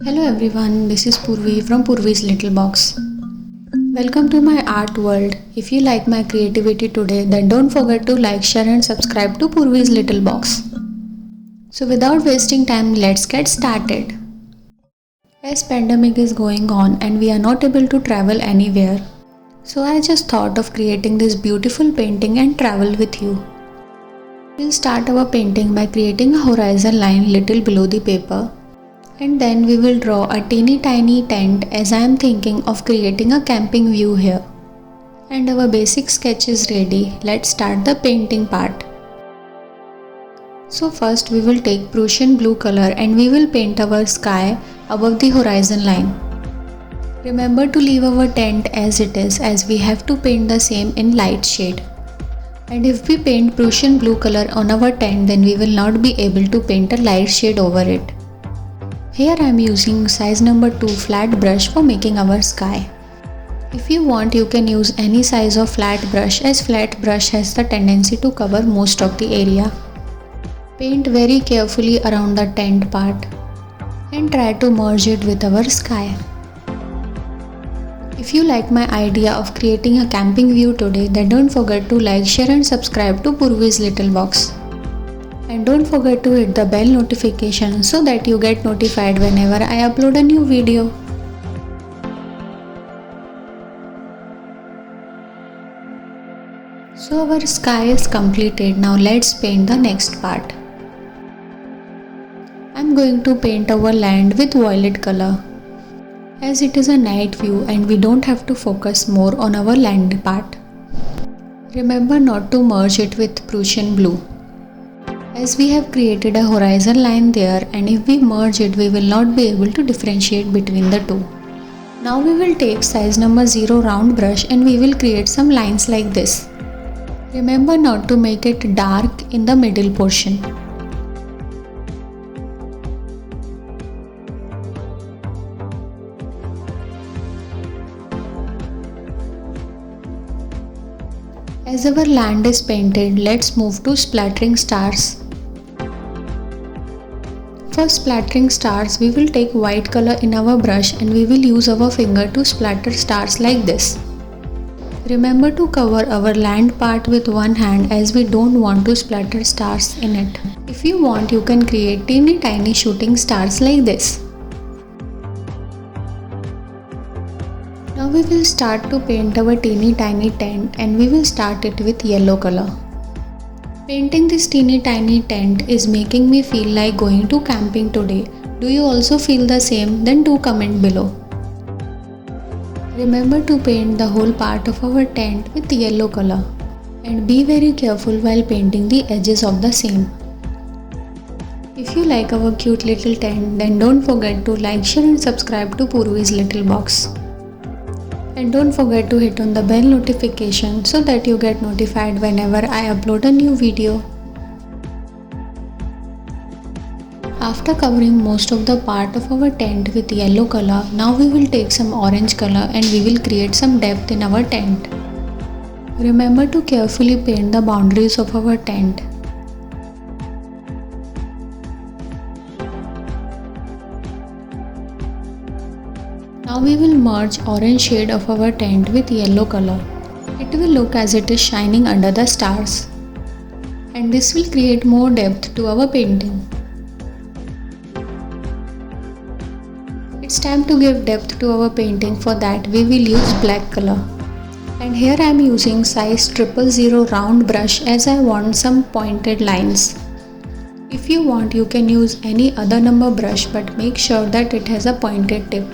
Hello everyone, this is Purvi from Purvi's Little Box. Welcome to my art world. If you like my creativity today, then don't forget to like, share and subscribe to Purvi's Little Box. So without wasting time, let's get started. As pandemic is going on and we are not able to travel anywhere, so I just thought of creating this beautiful painting and travel with you. We'll start our painting by creating a horizon line little below the paper. And then we will draw a teeny tiny tent as I am thinking of creating a camping view here. And our basic sketch is ready. Let's start the painting part. So first we will take Prussian blue color and we will paint our sky above the horizon line. Remember to leave our tent as it is, as we have to paint the same in light shade. And if we paint Prussian blue color on our tent, then we will not be able to paint a light shade over it. Here I am using size number 2 flat brush for making our sky. If you want, you can use any size of flat brush, as flat brush has the tendency to cover most of the area. Paint very carefully around the tent part and try to merge it with our sky. If you like my idea of creating a camping view today, then don't forget to like, share and subscribe to Purvi's Little Box. And don't forget to hit the bell notification so that you get notified whenever I upload a new video. So our sky is completed. Now let's paint the next part. I'm going to paint our land with violet color, as it is a night view and we don't have to focus more on our land part. Remember not to merge it with Prussian blue, as we have created a horizon line there, and if we merge it, we will not be able to differentiate between the two. Now we will take size number 0 round brush and we will create some lines like this. Remember not to make it dark in the middle portion. As our land is painted, let's move to splattering stars. For splattering stars, we will take white color in our brush and we will use our finger to splatter stars like this. Remember to cover our land part with one hand, as we don't want to splatter stars in it. If you want, you can create teeny tiny shooting stars like this. Now we will start to paint our teeny tiny tent and we will start it with yellow color. Painting this teeny tiny tent is making me feel like going to camping today. Do you also feel the same? Then do comment below. Remember to paint the whole part of our tent with yellow color and be very careful while painting the edges of the same. If you like our cute little tent, then don't forget to like, share and subscribe to Purvi's Little Box. And don't forget to hit on the bell notification so that you get notified whenever I upload a new video. After covering most of the part of our tent with yellow color, now we will take some orange color and we will create some depth in our tent. Remember to carefully paint the boundaries of our tent. Now we will merge orange shade of our tent with yellow color. It will look as it is shining under the stars. And this will create more depth to our painting. It's time to give depth to our painting. For that we will use black color. And here I am using size 000 round brush, as I want some pointed lines. If you want, you can use any other number brush, but make sure that it has a pointed tip.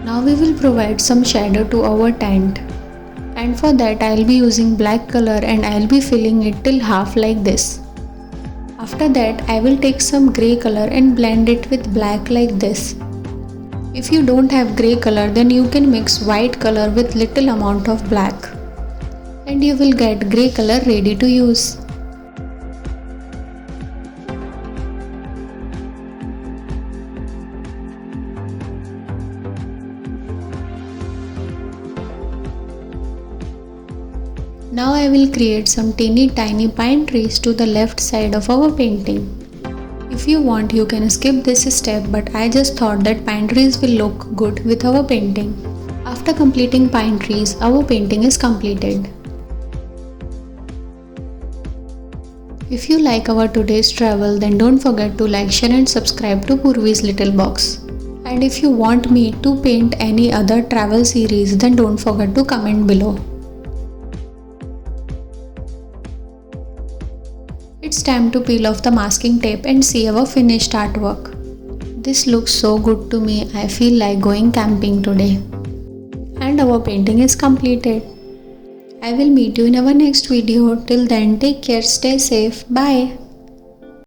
Now we will provide some shadow to our tent, and for that I will be using black color and I will be filling it till half like this. After that I will take some grey color and blend it with black like this. If you don't have grey color, then you can mix white color with little amount of black and you will get grey color ready to use. Now I will create some teeny tiny pine trees to the left side of our painting. If you want, you can skip this step, but I just thought that pine trees will look good with our painting. After completing pine trees, our painting is completed. If you like our today's travel, then don't forget to like, share and subscribe to Purvi's Little Box. And if you want me to paint any other travel series, then don't forget to comment below. It's time to peel off the masking tape and see our finished artwork. This looks so good to me, I feel like going camping today. And our painting is completed. I will meet you in our next video. Till then, take care, stay safe, bye.